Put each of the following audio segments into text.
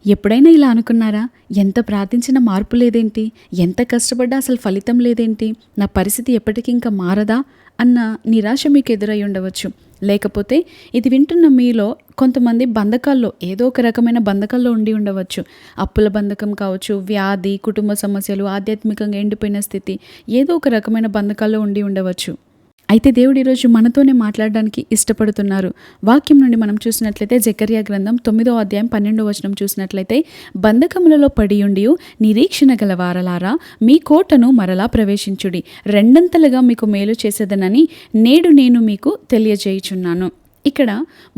ఎప్పుడైనా ఇలా అనుకున్నారా? ఎంత ప్రార్థించినా మార్పు లేదేంటి? ఎంత కష్టపడ్డా అసలు ఫలితం లేదేంటి? నా పరిస్థితి ఎప్పటికీ ఇంకా మారదా? అన్న నిరాశ మీకు ఎదురై ఉండవచ్చు. లేకపోతే ఇది వింటున్న మీలో కొంతమంది బంధకాల్లో, ఏదో ఒక రకమైన బంధకాల్లో ఉండి ఉండవచ్చు. అప్పుల బంధకం కావచ్చు, వ్యాధి, కుటుంబ సమస్యలు, ఆధ్యాత్మికంగా ఎండిపోయిన స్థితి, ఏదో ఒక రకమైన బంధకాల్లో ఉండి ఉండవచ్చు. అయితే దేవుడు ఈరోజు మనతోనే మాట్లాడడానికి ఇష్టపడుతున్నారు. వాక్యం నుండి మనం చూసినట్లయితే జకర్యా గ్రంథం 9వ అధ్యాయం 12వ వచనం చూసినట్లయితే, బంధకములలో పడియుండి నిరీక్షణ గల వారలారా, మీ కోటను మరలా ప్రవేశించుడి, రెండంతలుగా మీకు మేలు చేసేదనని నేడు నేను మీకు తెలియజేయుచున్నాను. ఇక్కడ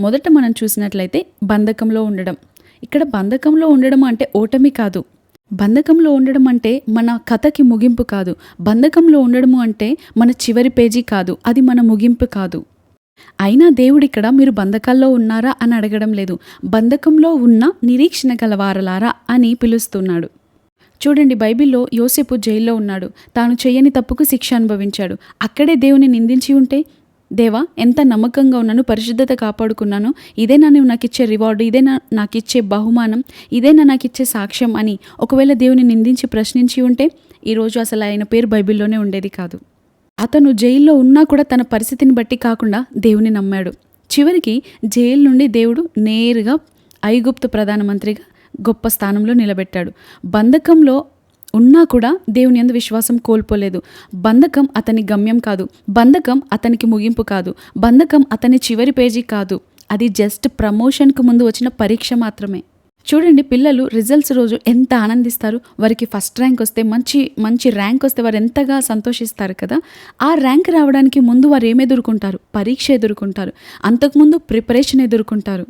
మొదట మనం చూసినట్లయితే బంధకంలో ఉండడం. ఇక్కడ బంధకంలో ఉండడం అంటే ఓటమి కాదు. బంధకంలో ఉండడం అంటే మన కథకి ముగింపు కాదు. బంధకంలో ఉండడము అంటే మన చివరి పేజీ కాదు. అది మన ముగింపు కాదు. అయినా దేవుడిక్కడ మీరు బంధకాల్లో ఉన్నారా అని అడగడం లేదు. బంధకంలో ఉన్న నిరీక్షణ గలవారలారా అని పిలుస్తున్నాడు. చూడండి, బైబిల్లో యోసేపు జైల్లో ఉన్నాడు. తాను చేయని తప్పుకు శిక్ష అనుభవించాడు. అక్కడే దేవుని నిందించి ఉంటే, దేవా ఎంత నమ్మకంగా ఉన్నాను, పరిశుద్ధత కాపాడుకున్నాను, ఇదేనా నువ్వు నాకు ఇచ్చే రివార్డు, ఇదేనా నాకు ఇచ్చే బహుమానం, ఇదేనా నాకు ఇచ్చే సాక్ష్యం అని ఒకవేళ దేవుని నిందించి ప్రశ్నించి ఉంటే ఈరోజు అసలు ఆయన పేరు బైబిల్లోనే ఉండేది కాదు. అతను జైల్లో ఉన్నా కూడా తన పరిస్థితిని బట్టి కాకుండా దేవుని నమ్మాడు. చివరికి జైలు నుండి దేవుడు నేరుగా ఐగుప్తు ప్రధానమంత్రిగా గొప్ప స్థానంలో నిలబెట్టాడు. బంధకంలో ఉన్నా కూడా దేవుని యందు విశ్వాసం కోల్పోలేదు. బంధకం అతని గమ్యం కాదు. బంధకం అతనికి ముగింపు కాదు. బంధకం అతని చివరి పేజీ కాదు. అది జస్ట్ ప్రమోషన్కు ముందు వచ్చిన పరీక్ష మాత్రమే. చూడండి, పిల్లలు రిజల్ట్స్ రోజు ఎంత ఆనందిస్తారు. వారికి ఫస్ట్ ర్యాంక్ వస్తే, మంచి ర్యాంక్ వస్తే వారు ఎంతగా సంతోషిస్తారు కదా. ఆ ర్యాంక్ రావడానికి ముందు వారు ఏమి ఎదుర్కొంటారు? పరీక్ష ఎదుర్కొంటారు. అంతకుముందు ప్రిపరేషన్ ఎదుర్కొంటారు.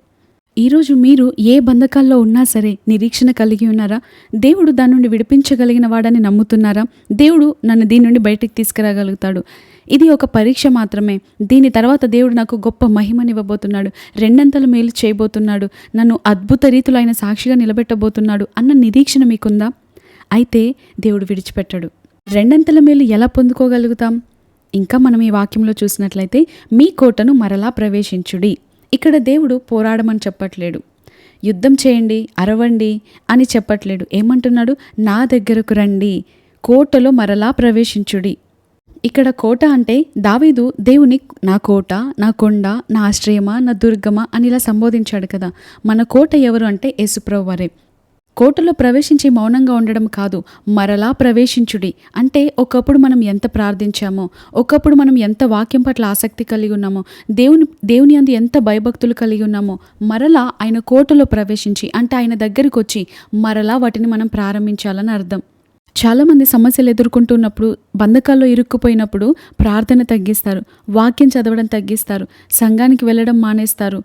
ఈరోజు మీరు ఏ బంధకాల్లో ఉన్నా సరే నిరీక్షణ కలిగి ఉన్నారా? దేవుడు దాని నుండి విడిపించగలిగిన వాడని నమ్ముతున్నారా? దేవుడు నన్ను దీని నుండి బయటికి తీసుకురాగలుగుతాడు. ఇది ఒక పరీక్ష మాత్రమే. దీని తర్వాత దేవుడు నాకు గొప్ప మహిమనివ్వబోతున్నాడు, రెండంతల మేలు చేయబోతున్నాడు, నన్ను అద్భుత రీతిలో ఆయన సాక్షిగా నిలబెట్టబోతున్నాడు అన్న నిరీక్షణ మీకుందా? అయితే దేవుడు విడిచిపెట్టాడు. రెండంతల మేలు ఎలా పొందుకోగలుగుతాం? ఇంకా మనం ఈ వాక్యంలో చూసినట్లయితే, మీ కోటను మరలా ప్రవేశించుడి. ఇక్కడ దేవుడు పోరాడమని చెప్పట్లేడు, యుద్ధం చేయండి, అరవండి అని చెప్పట్లేడు. ఏమంటున్నాడు? నా దగ్గరకు రండి, కోటలో మరలా ప్రవేశించుడి. ఇక్కడ కోట అంటే దావీదు దేవుని నా కోట, నా కొండ, నా ఆశ్రయమా, నా దుర్గమా అని ఇలా సంబోధించాడు కదా. మన కోట ఎవరు అంటే యేసుప్రభువు వారే. కోటలో ప్రవేశించి మౌనంగా ఉండడం కాదు, మరలా ప్రవేశించుడి అంటే ఒకప్పుడు మనం ఎంత ప్రార్థించామో, ఒకప్పుడు మనం ఎంత వాక్యం పట్ల ఆసక్తి కలిగి ఉన్నామో, దేవుని అందు ఎంత భయభక్తులు కలిగి ఉన్నామో, మరలా ఆయన కోటలో ప్రవేశించి అంటే ఆయన దగ్గరికి వచ్చి మరలా వాటిని మనం ప్రారంభించాలని అర్థం. చాలామంది సమస్యలు ఎదుర్కొంటున్నప్పుడు, బంధకాల్లో ఇరుక్కుపోయినప్పుడు ప్రార్థన తగ్గిస్తారు, వాక్యం చదవడం తగ్గిస్తారు, సంఘానికి వెళ్ళడం మానేస్తారు,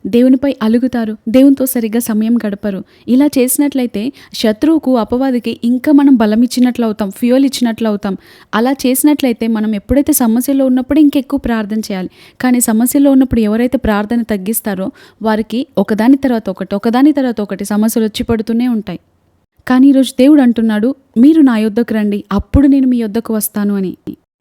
దేవునిపై అలుగుతారు, దేవునితో సరిగ్గా సమయం గడపరు. ఇలా చేసినట్లయితే శత్రువుకు, అపవాదికి ఇంకా మనం బలం ఇచ్చినట్లు అవుతాం, ఫ్యూయల్ ఇచ్చినట్లు అవుతాం. అలా చేసినట్లయితే మనం ఎప్పుడైతే సమస్యలో ఉన్నప్పుడు ఇంకెక్కువ ప్రార్థన చేయాలి. కానీ సమస్యలో ఉన్నప్పుడు ఎవరైతే ప్రార్థన తగ్గిస్తారో వారికి ఒకదాని తర్వాత ఒకటి సమస్యలు వచ్చి పడుతూనే ఉంటాయి. కానీ ఈరోజు దేవుడు అంటున్నాడు, మీరు నా యొద్దకు రండి, అప్పుడు నేను మీ యొద్దకు వస్తాను అని.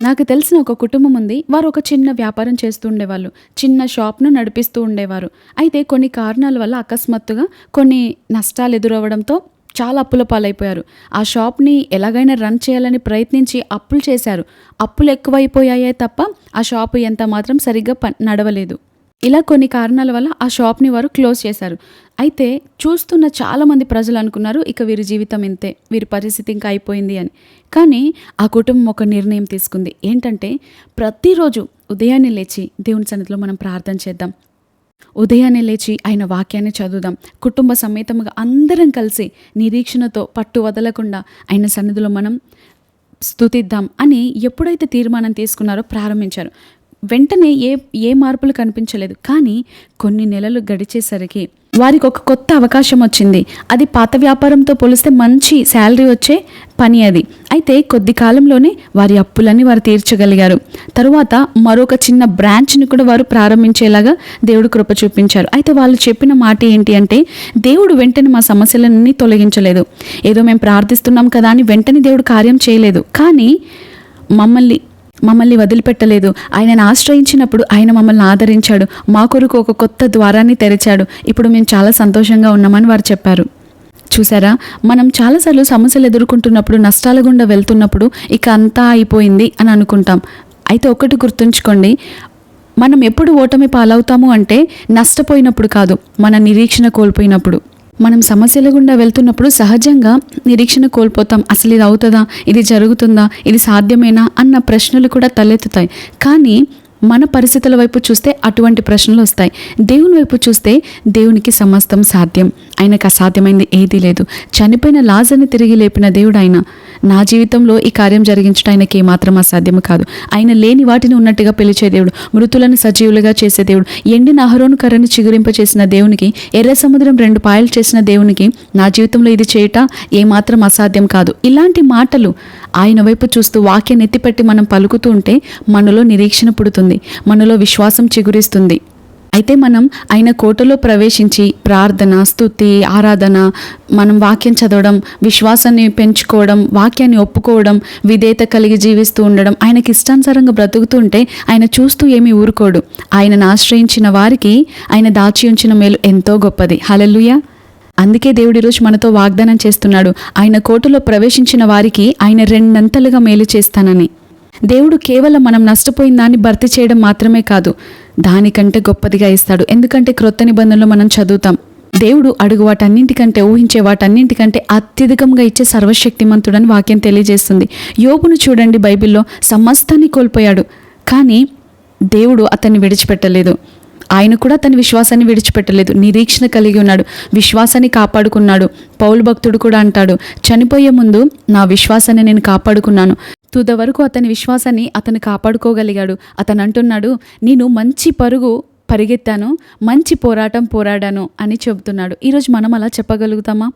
నాకు తెలిసిన ఒక కుటుంబం ఉంది. వారు ఒక చిన్న వ్యాపారం చేస్తూ ఉండేవాళ్ళు, చిన్న షాప్ను నడిపిస్తూ ఉండేవారు. అయితే కొన్ని కారణాల వల్ల అకస్మాత్తుగా కొన్ని నష్టాలు ఎదురవ్వడంతో చాలా అప్పుల పాలైపోయారు. ఆ షాప్ని ఎలాగైనా రన్ చేయాలని ప్రయత్నించి అప్పులు చేశారు. అప్పులు ఎక్కువైపోయాయే తప్ప ఆ షాపు ఎంత మాత్రం సరిగ్గా నడవలేదు. ఇలా కొన్ని కారణాల వల్ల ఆ షాప్ని వారు క్లోజ్ చేశారు. అయితే చూస్తున్న చాలామంది ప్రజలు అనుకున్నారు, ఇక వీరి జీవితం ఇంతే, వీరి పరిస్థితి ఇంకా అయిపోయింది అని. కానీ ఆ కుటుంబం ఒక నిర్ణయం తీసుకుంది. ఏంటంటే, ప్రతిరోజు ఉదయాన్నే లేచి దేవుని సన్నిధిలో మనం ప్రార్థన చేద్దాం, ఉదయాన్నే లేచి ఆయన వాక్యాన్ని చదువుదాం, కుటుంబ సమేతముగా అందరం కలిసి నిరీక్షణతో పట్టు వదలకుండా ఆయన సన్నిధిలో మనం స్తుతిద్దాం అని ఎప్పుడైతే తీర్మానం తీసుకున్నారో ప్రారంభించారు. వెంటనే ఏ మార్పులు కనిపించలేదు. కానీ కొన్ని నెలలు గడిచేసరికి వారికి ఒక కొత్త అవకాశం వచ్చింది. అది పాత వ్యాపారంతో పోలిస్తే మంచి శాలరీ వచ్చే పని అది. అయితే కొద్ది కాలంలోనే వారి అప్పులన్నీ వారు తీర్చగలిగారు. తరువాత మరొక చిన్న బ్రాంచ్ని కూడా వారు ప్రారంభించేలాగా దేవుడు కృప చూపించారు. అయితే వాళ్ళు చెప్పిన మాట ఏంటి అంటే, దేవుడు వెంటనే మా సమస్యలన్నీ తొలగించలేదు, ఏదో మేము ప్రార్థిస్తున్నాం కదా అని వెంటనే దేవుడు కార్యం చేయలేదు. కానీ మమ్మల్ని వదిలిపెట్టలేదు. ఆయనను ఆశ్రయించినప్పుడు ఆయన మమ్మల్ని ఆదరించాడు, మా కొరకు ఒక కొత్త ద్వారాన్ని తెరిచాడు, ఇప్పుడు మేము చాలా సంతోషంగా ఉన్నామని వారు చెప్పారు. చూసారా, మనం చాలాసార్లు సమస్యలు ఎదుర్కొంటున్నప్పుడు, నష్టాల గుండా వెళ్తున్నప్పుడు ఇక అంతా అయిపోయింది అని అనుకుంటాం. అయితే ఒకటి గుర్తుంచుకోండి, మనం ఎప్పుడు ఓటమి పాలవుతాము అంటే నష్టపోయినప్పుడు కాదు, మన నిరీక్షణ కోల్పోయినప్పుడు. మనం సమస్యల గుండా వెళ్తున్నప్పుడు సహజంగా నిరీక్షణ కోల్పోతాం. అసలు ఇది అవుతుందా, ఇది జరుగుతుందా, ఇది సాధ్యమేనా అన్న ప్రశ్నలు కూడా తలెత్తుతాయి. కానీ మన పరిస్థితుల వైపు చూస్తే అటువంటి ప్రశ్నలు వస్తాయి. దేవుని వైపు చూస్తే దేవునికి సమస్తం సాధ్యం. ఆయనకు అసాధ్యమైంది ఏదీ లేదు. చనిపోయిన లాజర్ని తిరిగి లేపిన దేవుడు ఆయన. నా జీవితంలో ఈ కార్యం జరిగించడం ఆయనకి ఏమాత్రం అసాధ్యము కాదు. ఆయన లేని వాటిని ఉన్నట్టుగా పిలిచే దేవుడు, మృతులను సజీవులుగా చేసే దేవుడు, ఎండిన అహరోను కర్రని చిగురింపచేసిన దేవునికి, ఎర్ర సముద్రం 2 పాయలు చేసిన దేవునికి నా జీవితంలో ఇది చేయట ఏమాత్రం అసాధ్యం కాదు. ఇలాంటి మాటలు ఆయన వైపు చూస్తూ వాక్యాన్ని ఎత్తిపెట్టి మనం పలుకుతూ ఉంటే మనలో నిరీక్షణ పుడుతుంది, మనలో విశ్వాసం చిగురిస్తుంది. అయితే మనం ఆయన కోటలో ప్రవేశించి ప్రార్థన, స్తుతి, ఆరాధన, మనం వాక్యం చదవడం, విశ్వాసాన్ని పెంచుకోవడం, వాక్యాన్ని ఒప్పుకోవడం, విధేయత కలిగి జీవిస్తూ ఉండడం, ఆయనకి ఇష్టానుసారంగా బ్రతుకుతూ ఉంటే ఆయన చూస్తూ ఏమీ ఊరుకోడు. ఆయనను ఆశ్రయించిన వారికి ఆయన దాచి ఉంచిన మేలు ఎంతో గొప్పది. హల్లెలూయా. అందుకే దేవుడు ఈరోజు మనతో వాగ్దానం చేస్తున్నాడు, ఆయన కోటలో ప్రవేశించిన వారికి ఆయన 2 అంతలుగా మేలు చేస్తానని. దేవుడు కేవలం మనం నష్టపోయిన దాన్ని భర్తీ చేయడం మాత్రమే కాదు, దానికంటే గొప్పదిగా ఇస్తాడు. ఎందుకంటే క్రొత్త నిబంధనలో మనం చదువుతాం, దేవుడు అడుగు వాటన్నింటికంటే, ఊహించే వాటన్నింటికంటే అత్యధికంగా ఇచ్చే సర్వశక్తిమంతుడని వాక్యం తెలియజేస్తుంది. యోబును చూడండి, బైబిల్లో సమస్తాన్ని కోల్పోయాడు, కానీ దేవుడు అతన్ని విడిచిపెట్టలేదు. ఆయన కూడా తన విశ్వాసాన్ని విడిచిపెట్టలేదు. నిరీక్షణ కలిగి ఉన్నాడు, విశ్వాసాన్ని కాపాడుకున్నాడు. పౌలు భక్తుడు కూడా అంటాడు, చనిపోయే ముందు నా విశ్వాసాన్ని నేను కాపాడుకున్నాను. తుద వరకు అతని విశ్వాసాన్ని అతను కాపాడుకోగలిగాడు. అతను అంటున్నాడు, నేను మంచి పరుగు పరిగెత్తాను, మంచి పోరాటం పోరాడాను అని చెబుతున్నాడు. ఈరోజు మనం అలా చెప్పగలుగుతామా?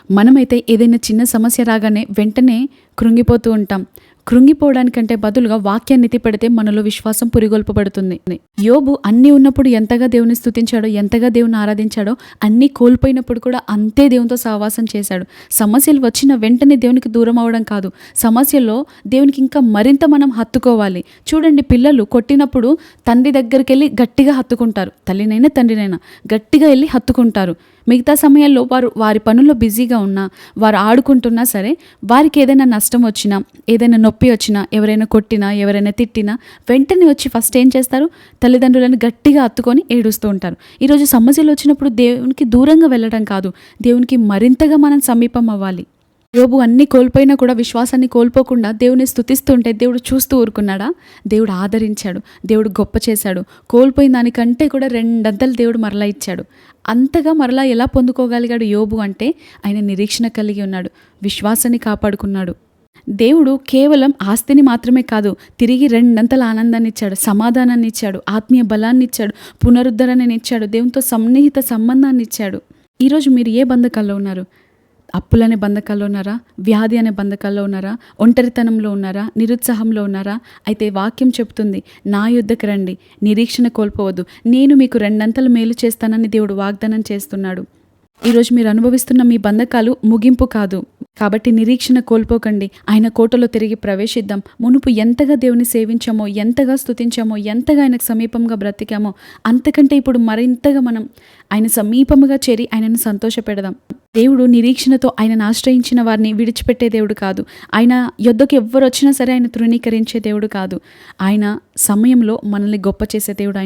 మనమైతే ఏదైనా చిన్న సమస్య రాగానే వెంటనే కృంగిపోతూ ఉంటాం. కృంగిపోవడానికంటే బదులుగా వాక్యాన్ని ఎత్తిపెడితే మనలో విశ్వాసం పురిగొల్పబడుతుంది. యోబు అన్నీ ఉన్నప్పుడు ఎంతగా దేవుని స్తుతించాడో, ఎంతగా దేవుని ఆరాధించాడో, అన్నీ కోల్పోయినప్పుడు కూడా అంతే దేవునితో సహవాసం చేశాడు. సమస్యలు వచ్చిన వెంటనే దేవునికి దూరం అవ్వడం కాదు, సమస్యల్లో దేవునికి ఇంకా మరింత మనం హత్తుకోవాలి. చూడండి, పిల్లలు కొట్టినప్పుడు తండ్రి దగ్గరికి వెళ్ళి గట్టిగా హత్తుకుంటారు, తల్లినైనా తండ్రినైనా గట్టిగా వెళ్ళి హత్తుకుంటారు. మిగతా సమయాల్లో వారి పనుల్లో బిజీగా ఉన్నా, వారు ఆడుకుంటున్నా సరే, వారికి ఏదైనా నష్టం వచ్చినా, ఏదైనా నొప్పి వచ్చినా, ఎవరైనా కొట్టినా, ఎవరైనా తిట్టినా వెంటనే వచ్చి ఫస్ట్ ఏం చేస్తారు? తల్లిదండ్రులను గట్టిగా హత్తుకొని ఏడుస్తూ ఉంటారు. ఈరోజు సమస్యలు వచ్చినప్పుడు దేవునికి దూరంగా వెళ్ళడం కాదు, దేవునికి మరింతగా మనం సమీపం అవ్వాలి. యోబు అన్నీ కోల్పోయినా కూడా విశ్వాసాన్ని కోల్పోకుండా దేవుని స్తుతిస్తుంటే దేవుడు చూస్తూ ఊరుకున్నాడా? దేవుడు ఆదరించాడు, దేవుడు గొప్ప చేశాడు. కోల్పోయిన దానికంటే కూడా 2 అంతలు దేవుడు మరలా ఇచ్చాడు. అంతగా మరలా ఎలా పొందుకోగలిగాడు యోబు అంటే ఆయన నిరీక్షణ కలిగి ఉన్నాడు, విశ్వాసాన్ని కాపాడుకున్నాడు. దేవుడు కేవలం ఆస్తిని మాత్రమే కాదు, తిరిగి 2 అంతల ఆనందాన్ని ఇచ్చాడు, సమాధానాన్ని ఇచ్చాడు, ఆత్మీయ బలాన్ని ఇచ్చాడు, పునరుద్ధరణని ఇచ్చాడు, దేవునితో సన్నిహిత సంబంధాన్ని ఇచ్చాడు. ఈరోజు మీరు ఏ బంధకాల్లో ఉన్నారు? అప్పులనే బంధకాల్లో ఉన్నారా? వ్యాధి అనే బంధకాల్లో ఉన్నారా? ఒంటరితనంలో ఉన్నారా? నిరుత్సాహంలో ఉన్నారా? అయితే వాక్యం చెప్తుంది, నా యుద్ధకు రండి, నిరీక్షణ కోల్పోవద్దు, నేను మీకు 2 అంతలు మేలు చేస్తానని దేవుడు వాగ్దానం చేస్తున్నాడు. ఈరోజు మీరు అనుభవిస్తున్న మీ బంధకాలు ముగింపు కాదు. కాబట్టి నిరీక్షణ కోల్పోకండి. ఆయన కోటలో తిరిగి ప్రవేశిద్దాం. మునుపు ఎంతగా దేవుని సేవించామో, ఎంతగా స్తుతించామో, ఎంతగా ఆయనకు సమీపంగా బ్రతికామో, అంతకంటే ఇప్పుడు మరింతగా మనం ఆయన సమీపముగా చేరి ఆయనను సంతోషపెడదాం. దేవుడు నిరీక్షణతో ఆయనను ఆశ్రయించిన వారిని విడిచిపెట్టే దేవుడు కాదు. ఆయన యొద్దకు ఎవ్వరు వచ్చినా సరే ఆయన తృణీకరించే దేవుడు కాదు. ఆయన సమయంలో మనల్ని గొప్ప చేసే దేవుడు.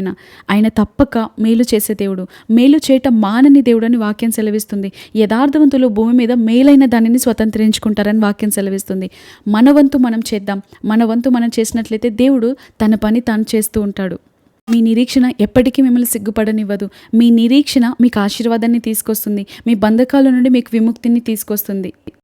ఆయన తప్పక మేలు చేసే దేవుడు. మేలు చేయటం మానని దేవుడు అని వాక్యం సెలవిస్తుంది. యథార్థవంతులు భూమి మీద మేలైన దానిని స్వతంత్రించుకుంటారని వాక్యం సెలవిస్తుంది. మన వంతు మనం చేద్దాం. మన వంతు మనం చేసినట్లయితే దేవుడు తన పని తాను చేస్తూ ఉంటాడు. మీ నిరీక్షణ ఎప్పటికీ మిమ్మల్ని సిగ్గుపడనివ్వదు. మీ నిరీక్షణ మీకు ఆశీర్వాదాన్ని తీసుకొస్తుంది, మీ బంధకాల నుండి మీకు విముక్తిని తీసుకొస్తుంది.